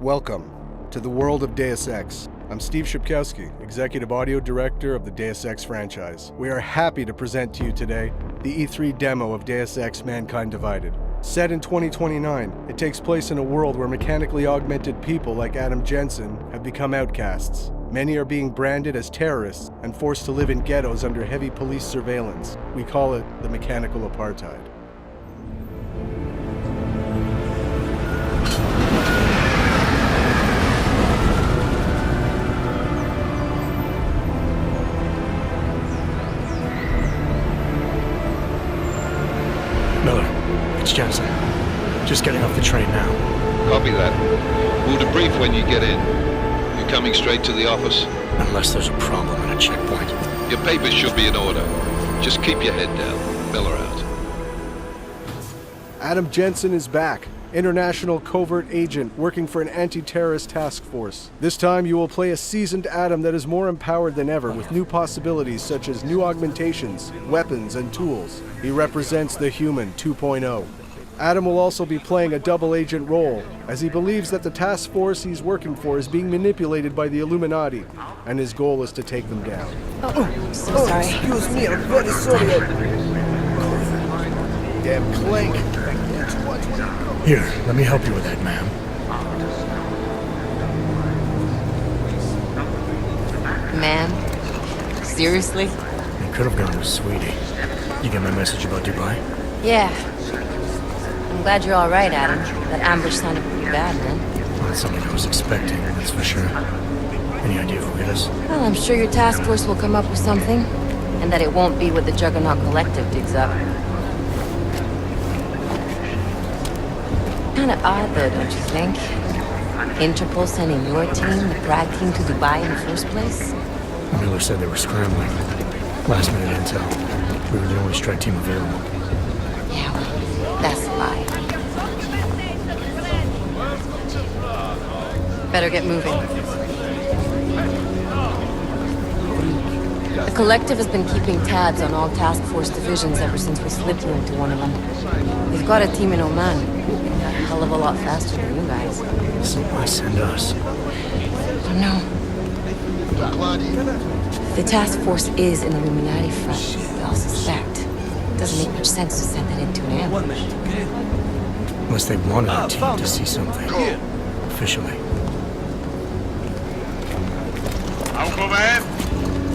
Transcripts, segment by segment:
Welcome to the world of Deus Ex. I'm Steve Shipkowski, Executive Audio Director of the Deus Ex franchise. We are happy to present to you today the E3 demo of Deus Ex Mankind Divided. Set in 2029, it takes place in a world where mechanically augmented people like Adam Jensen have become outcasts. Many are being branded as terrorists and forced to live in ghettos under heavy police surveillance. We call it the mechanical apartheid. It's Jensen. Just getting off the train now. Copy that. We'll debrief when you get in. You're coming straight to the office? Unless there's a problem at a checkpoint. Your papers should be in order. Just keep your head down. Miller out. Adam Jensen is back. International covert agent working for an anti-terrorist task force. This time you will play a seasoned Adam that is more empowered than ever with new possibilities such as new augmentations, weapons, and tools. He represents the human 2.0. Adam will also be playing a double agent role, as he believes that the task force he's working for is being manipulated by the Illuminati, and his goal is to take them down. So sorry. Excuse me, I'm very sorry. Damn clank. Here, let me help you with that, ma'am. Man? Seriously? You could have gone with Sweetie. You get my message about Dubai? Yeah. I'm glad you're alright, Adam. That ambush sounded pretty bad, man. Not something I was expecting, that's for sure. Any idea who it is? Well, I'm sure your task force will come up with something. And that it won't be what the Juggernaut Collective digs up. Kinda odd, though, don't you think? Interpol sending your team, the Prague team, to Dubai in the first place? Miller said they were scrambling. Last minute intel. We were the only strike team available. Yeah, well, that's a lie. Better get moving. The Collective has been keeping tabs on all task force divisions ever since we slipped you into one of them. They've got a team in Oman. A hell of a lot faster than you guys. So why send us? Oh no. The task force is an Illuminati front, we all suspect. It doesn't make much sense to send it into an ambush. Unless they wanted our team to see something. Officially. Alcover,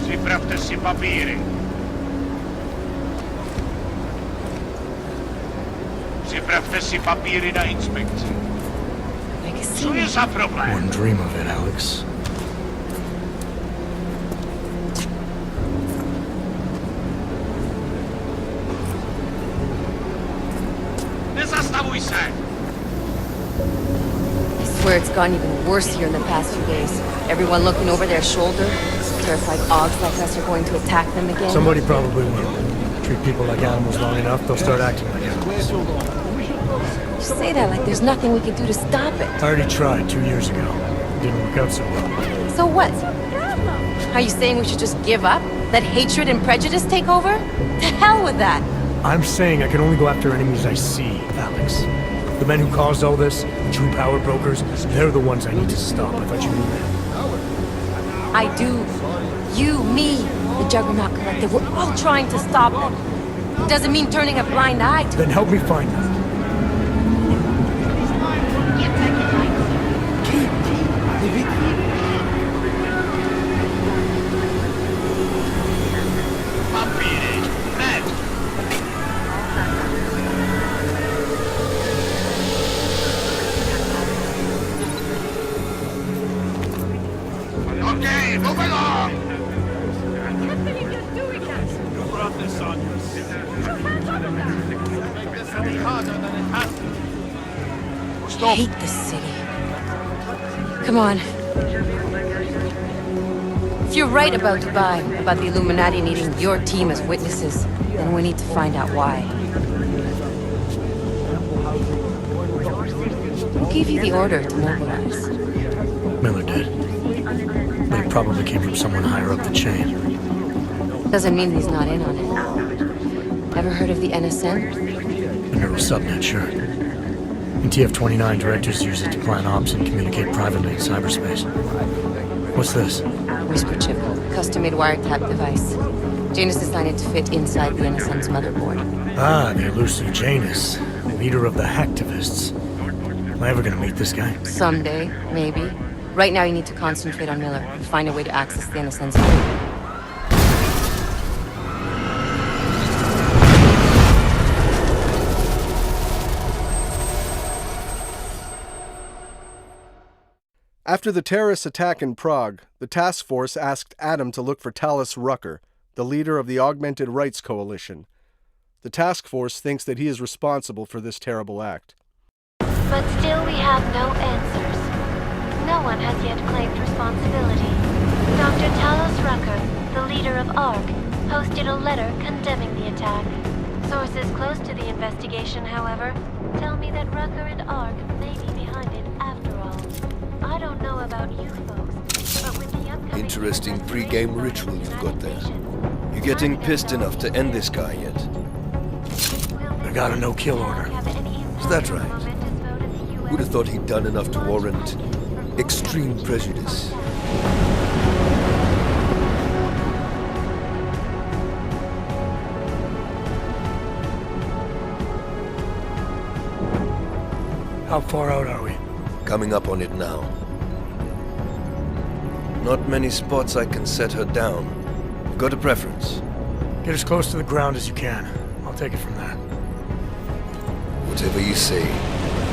připravte si papíry. Připravte si papíry na inspekci. Co je za problém? Wouldn't dream of it, Alex. Nezastavuj se! I swear it's gotten even worse here in the past few days. Everyone looking over their shoulder. Terrified Augs like us are going to attack them again. Somebody probably will. Treat people like animals long enough, they'll start acting like animals. You say that like there's nothing we can do to stop it. I already tried 2 years ago. It didn't work out so well. So what? Are you saying we should just give up? Let hatred and prejudice take over? To hell with that! I'm saying I can only go after enemies I see, Alex. The men who caused all this, the true power brokers, they're the ones I need to stop. I thought you knew that. I do. You, me, the Juggernaut Collective, we're all trying to stop them. It doesn't mean turning a blind eye to Then help me find them. Papíry, hned! Okay, move along! You brought this on yourself. Make this any harder than it has to. I hate this city. Come on. If you're right about Dubai, about the Illuminati needing your team as witnesses, then we need to find out why. Who gave you the order to mobilize? Miller did. But it probably came from someone higher up the chain. Doesn't mean he's not in on it. Ever heard of the NSN? The neural subnet, sure. In TF-29, directors use it to plan ops and communicate privately in cyberspace. What's this? Whisper chip. Custom-made wiretap device. Janus designed it to fit inside the NSN's motherboard. Ah, the elusive Janus, leader of the hacktivists. Am I ever gonna meet this guy? Someday, maybe. Right now you need to concentrate on Miller and find a way to access the NSN's code. After the terrorist attack in Prague, the task force asked Adam to look for Talos Rucker, the leader of the Augmented Rights Coalition. The task force thinks that he is responsible for this terrible act. But still we have no answers. No one has yet claimed responsibility. Dr. Talos Rucker, the leader of ARC, posted a letter condemning the attack. Sources close to the investigation, however, tell me that Rucker and ARC may be behind it after all. I don't know about you folks, but with the upcoming... Interesting pre-game ritual you've got there. You getting pissed enough to end this guy yet? I got a no-kill order. Is that right? Who'd have thought he'd done enough to warrant extreme prejudice? How far out are we? Coming up on it now. Not many spots I can set her down. Got a preference? Get as close to the ground as you can. I'll take it from there. Whatever you say,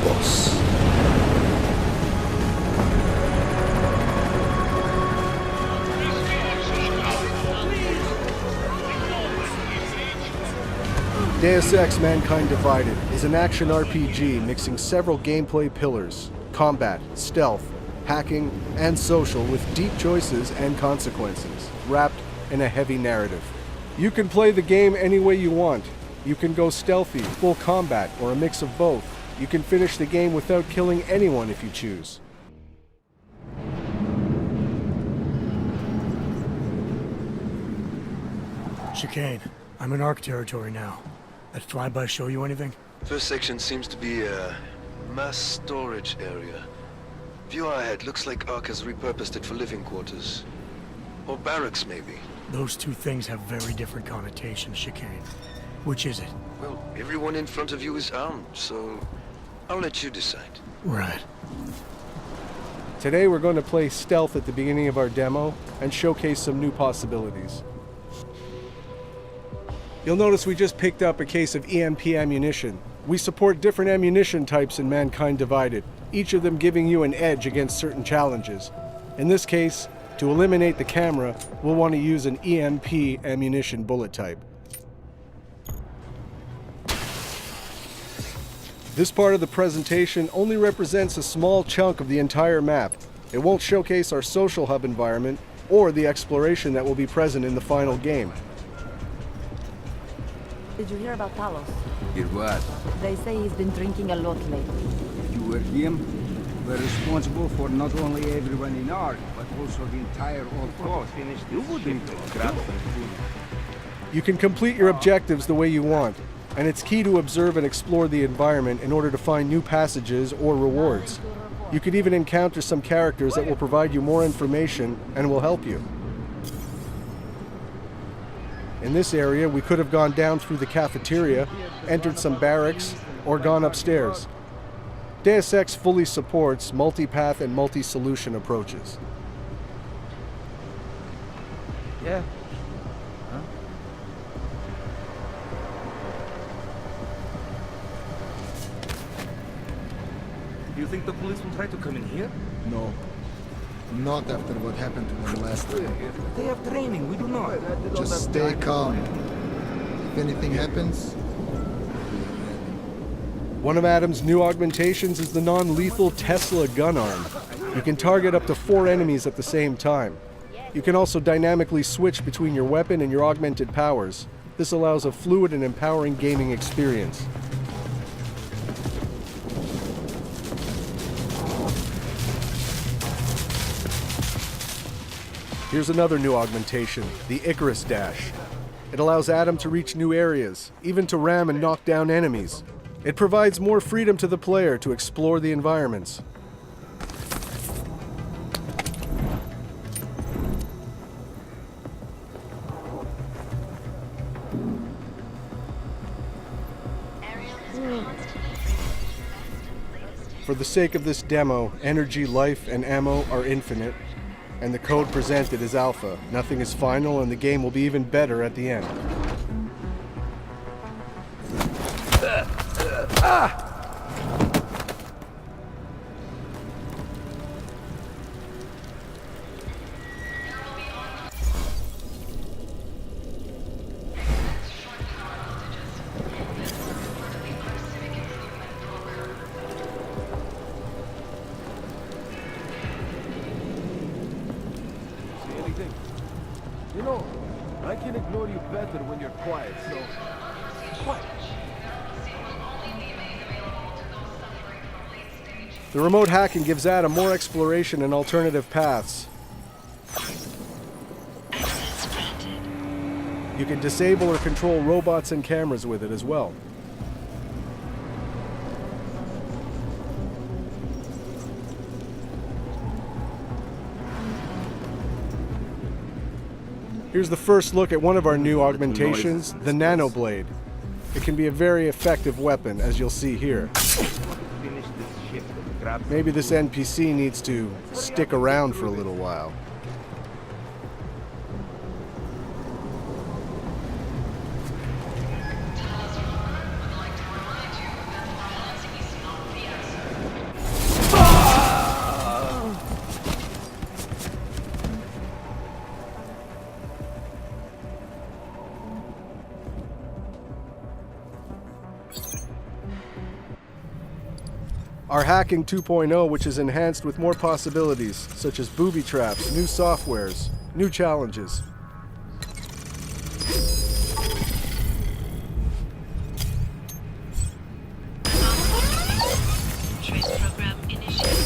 boss. Deus Ex: Mankind Divided is an action RPG mixing several gameplay pillars: combat, stealth, hacking, and social, with deep choices and consequences, wrapped in a heavy narrative. You can play the game any way you want. You can go stealthy, full combat, or a mix of both. You can finish the game without killing anyone if you choose. Chicane, I'm in ARC territory now. That flyby show you anything? First section seems to be a mass storage area. View ahead, looks like ARC has repurposed it for living quarters. Or barracks, maybe. Those two things have very different connotations, Chicane. Which is it? Well, everyone in front of you is armed, so I'll let you decide. Right. Today we're going to play stealth at the beginning of our demo and showcase some new possibilities. You'll notice we just picked up a case of EMP ammunition. We support different ammunition types in Mankind Divided, each of them giving you an edge against certain challenges. In this case, to eliminate the camera, we'll want to use an EMP ammunition bullet type. This part of the presentation only represents a small chunk of the entire map. It won't showcase our social hub environment or the exploration that will be present in the final game. Did you hear about Talos? Hear what? They say he's been drinking a lot lately. You were him? We're responsible for not only everyone in ARC, but also the entire old coast. You wouldn't grab some food. You can complete your objectives the way you want, and it's key to observe and explore the environment in order to find new passages or rewards. You could even encounter some characters that will provide you more information and will help you. In this area, we could have gone down through the cafeteria, entered some barracks, or gone upstairs. Deus Ex fully supports multi-path and multi-solution approaches. Yeah. Huh? Do you think the police will try to come in here? No. Not after what happened to them last time. They have training, we do not. Just stay calm. If anything happens, One of Adam's new augmentations is the non-lethal Tesla gun arm. You can target up to 4 enemies at the same time. You can also dynamically switch between your weapon and your augmented powers. This allows a fluid and empowering gaming experience. Here's another new augmentation, the Icarus Dash. It allows Adam to reach new areas, even to ram and knock down enemies. It provides more freedom to the player to explore the environments. For the sake of this demo, energy, life, and ammo are infinite, and the code presented is alpha. Nothing is final, and the game will be even better at the end. You know, I can ignore you better when you're quiet, so... What? The remote hacking gives Adam more exploration and alternative paths. You can disable or control robots and cameras with it as well. Here's the first look at one of our new augmentations, the Nanoblade. It can be a very effective weapon, as you'll see here. Maybe this NPC needs to stick around for a little while. Our Hacking 2.0, which is enhanced with more possibilities, such as booby traps, new softwares, new challenges. Trace program initiated.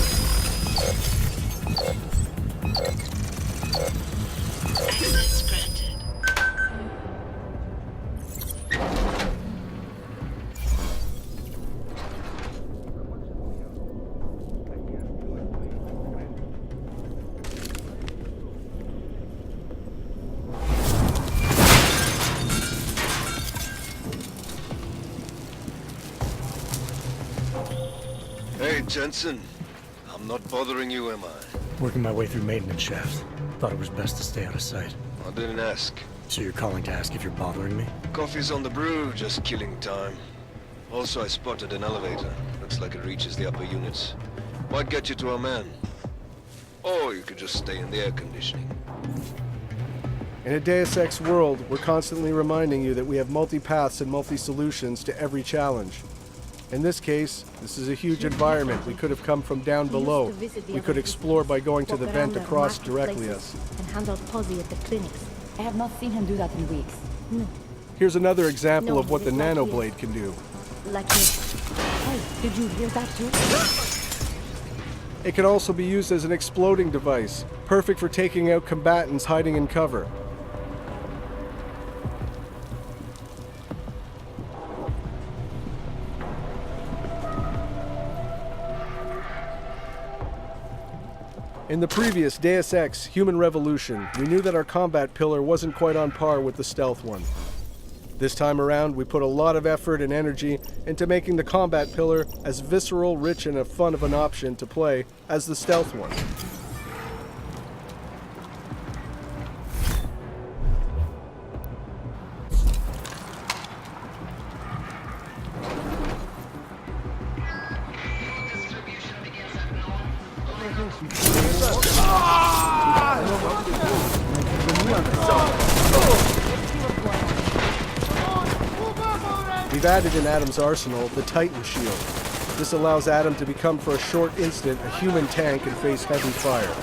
Access granted. Hey, Jensen. I'm not bothering you, am I? Working my way through maintenance shafts. Thought it was best to stay out of sight. I didn't ask. So you're calling to ask if you're bothering me? Coffee's on the brew, just killing time. Also, I spotted an elevator. Looks like it reaches the upper units. Might get you to our man. Or you could just stay in the air conditioning. In a Deus Ex world, we're constantly reminding you that we have multi-paths and multi-solutions to every challenge. In this case, this is a huge environment. We could have come from down below. We could explore by going to the vent across directly us. And handle Posy at the clinics. I have not seen him do that in weeks. No. Here's another example of what the Nanoblade can do. Like this. Hey, did you hear that too? It can also be used as an exploding device, perfect for taking out combatants hiding in cover. In the previous Deus Ex Human Revolution, we knew that our combat pillar wasn't quite on par with the stealth one. This time around, we put a lot of effort and energy into making the combat pillar as visceral, rich, and fun of an option to play as the stealth one. We've added in Adam's arsenal the Titan Shield. This allows Adam to become for a short instant a human tank and face heavy fire.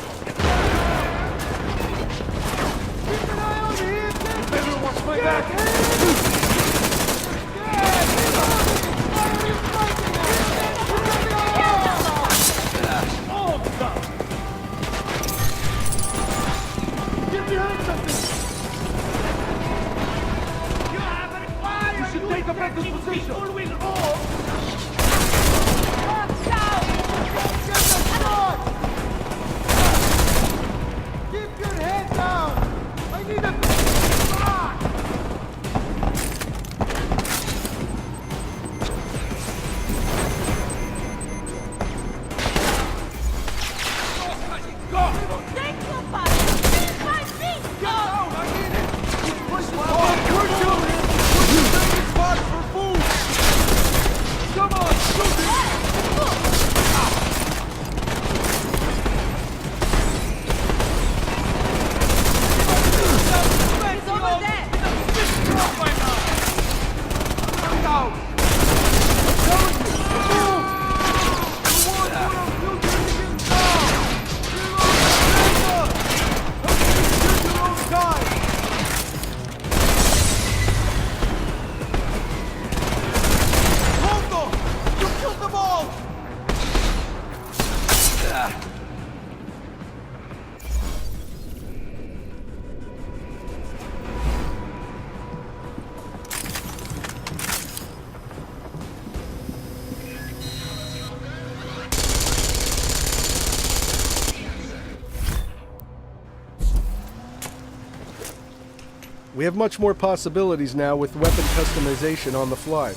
We have much more possibilities now with weapon customization on the fly.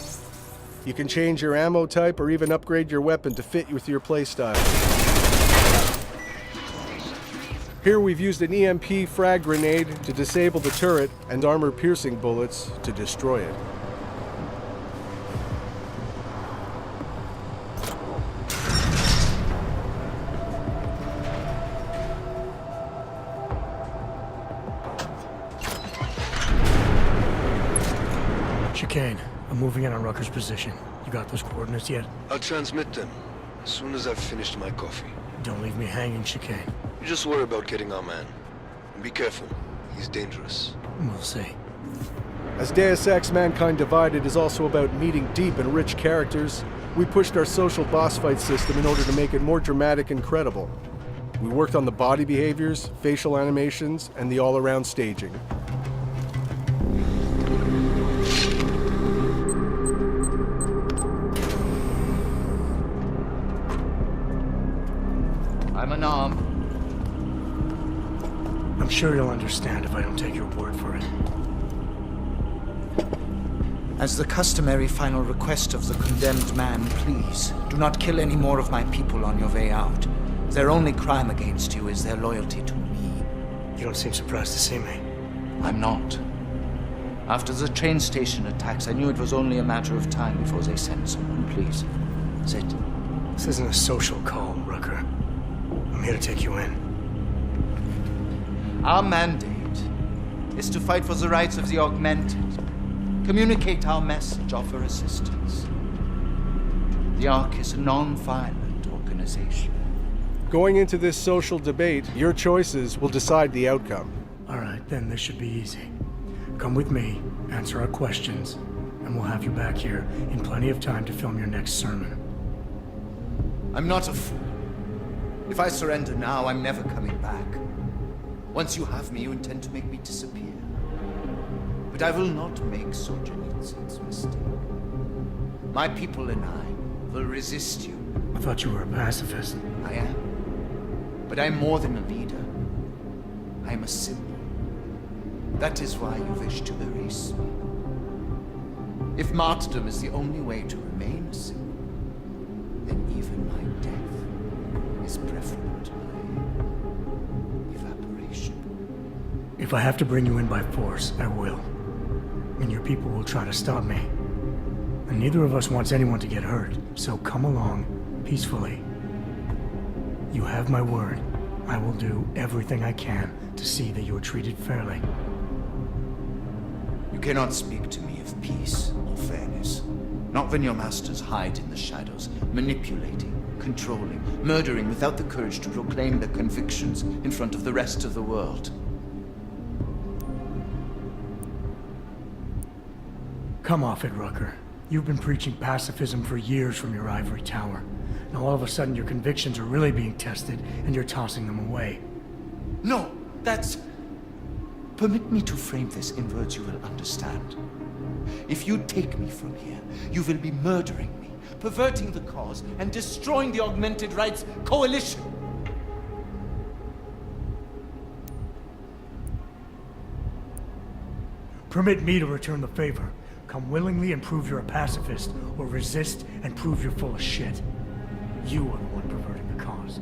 You can change your ammo type or even upgrade your weapon to fit with your playstyle. Here we've used an EMP frag grenade to disable the turret and armor-piercing bullets to destroy it. Chicane, I'm moving in on Rucker's position. You got those coordinates yet? I'll transmit them as soon as I've finished my coffee. Don't leave me hanging, Chicane. You just worry about getting our man. And be careful. He's dangerous. We'll see. As Deus Ex Mankind Divided is also about meeting deep and rich characters, we pushed our social boss fight system in order to make it more dramatic and credible. We worked on the body behaviors, facial animations, and the all-around staging. I'm unarmed. I'm sure you'll understand if I don't take your word for it. As the customary final request of the condemned man, please, do not kill any more of my people on your way out. Their only crime against you is their loyalty to me. You don't seem surprised to see me. I'm not. After the train station attacks, I knew it was only a matter of time before they sent someone. Please, sit. This isn't a social call, Rucker. I'm here to take you in. Our mandate is to fight for the rights of the augmented. Communicate our message, offer assistance. The Ark is a non-violent organization. Going into this social debate, your choices will decide the outcome. All right, then this should be easy. Come with me, answer our questions, and we'll have you back here in plenty of time to film your next sermon. I'm not a fool. If I surrender now, I'm never coming back. Once you have me, you intend to make me disappear. But I will not make Solzhenitsyn's mistake. My people and I will resist you. I thought you were a pacifist. I am. But I'm more than a leader. I'm a symbol. That is why you wish to erase me. If martyrdom is the only way to remain a symbol, then even my death is preferable to my evaporation. If I have to bring you in by force, I will. And your people will try to stop me. And neither of us wants anyone to get hurt, so come along peacefully. You have my word. I will do everything I can to see that you are treated fairly. You cannot speak to me of peace or fairness. Not when your masters hide in the shadows, manipulating, controlling, murdering without the courage to proclaim their convictions in front of the rest of the world. Come off it, Rucker. You've been preaching pacifism for years from your ivory tower. Now all of a sudden your convictions are really being tested and you're tossing them away. No, that's... Permit me to frame this in words you will understand. If you take me from here, you will be murdering me, perverting the cause, and destroying the Augmented Rights Coalition. Permit me to return the favor. Come willingly and prove you're a pacifist, or resist and prove you're full of shit. You are the one perverting the cause.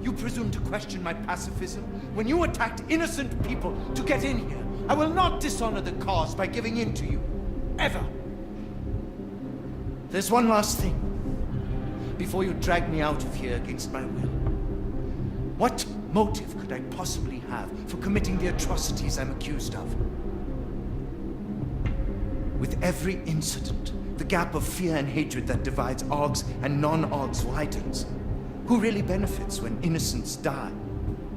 You presume to question my pacifism when you attacked innocent people to get in here. I will not dishonor the cause by giving in to you. Ever. There's one last thing. Before you drag me out of here against my will. What motive could I possibly have for committing the atrocities I'm accused of? With every incident, the gap of fear and hatred that divides Augs and non-Augs widens. Who really benefits when innocents die?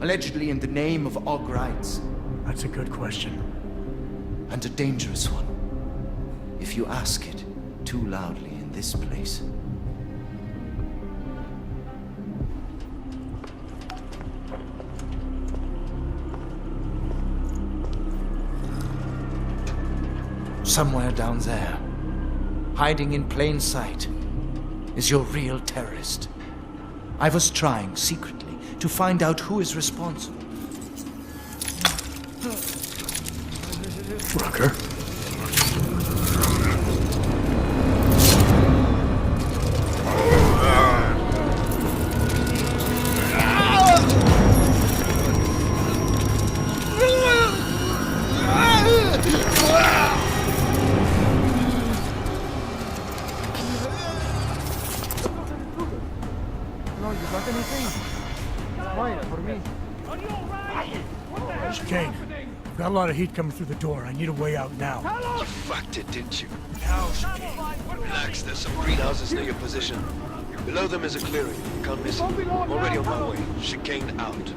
Allegedly in the name of Aug rights. That's a good question. And a dangerous one. If you ask it too loudly in this place. Somewhere down there, hiding in plain sight, is your real terrorist. I was trying, secretly, to find out who is responsible. Rucker. Chicane, we've got a lot of heat coming through the door. I need a way out now. You fucked it, didn't you? Now, Chicane. Relax, there's some greenhouses near your position. Below them is a clearing. Can't miss it. I'm already on my way. Chicane out.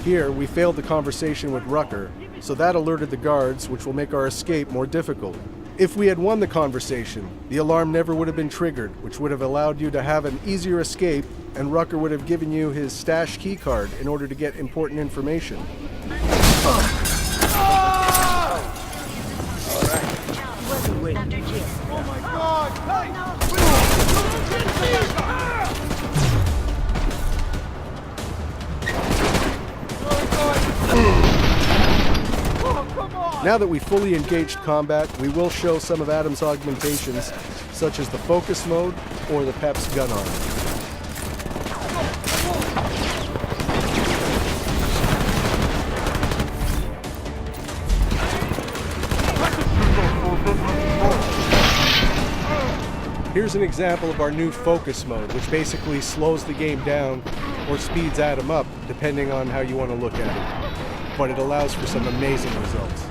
Here, we failed the conversation with Rucker, so that alerted the guards, which will make our escape more difficult. If we had won the conversation, the alarm never would have been triggered, which would have allowed you to have an easier escape, and Rucker would have given you his stash keycard in order to get important information. Now that we fully engaged combat, we will show some of Adam's augmentations, such as the focus mode or the Pep's gun arm. Here's an example of our new focus mode, which basically slows the game down or speeds Adam up, depending on how you want to look at it. But it allows for some amazing results.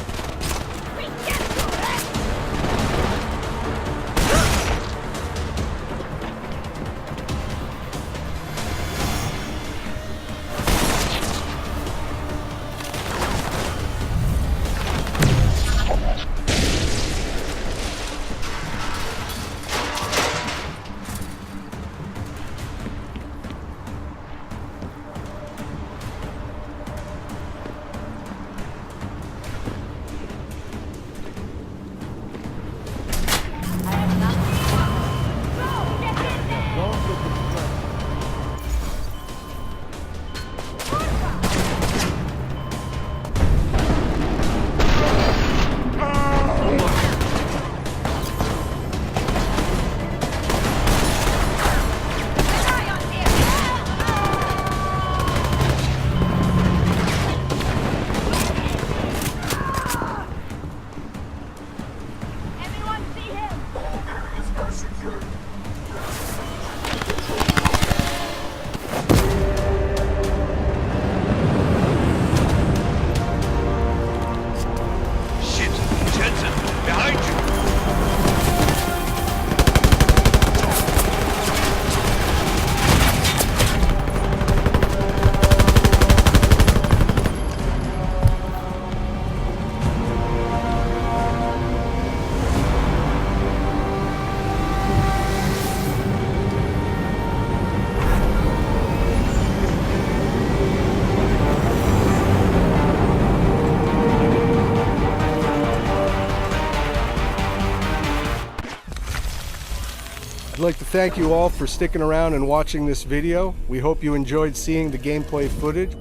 I'd like to thank you all for sticking around and watching this video. We hope you enjoyed seeing the gameplay footage.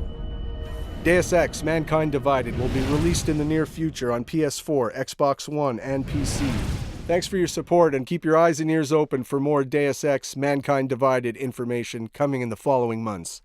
Deus Ex: Mankind Divided will be released in the near future on PS4, Xbox One, and PC. Thanks for your support, and keep your eyes and ears open for more Deus Ex: Mankind Divided information coming in the following months.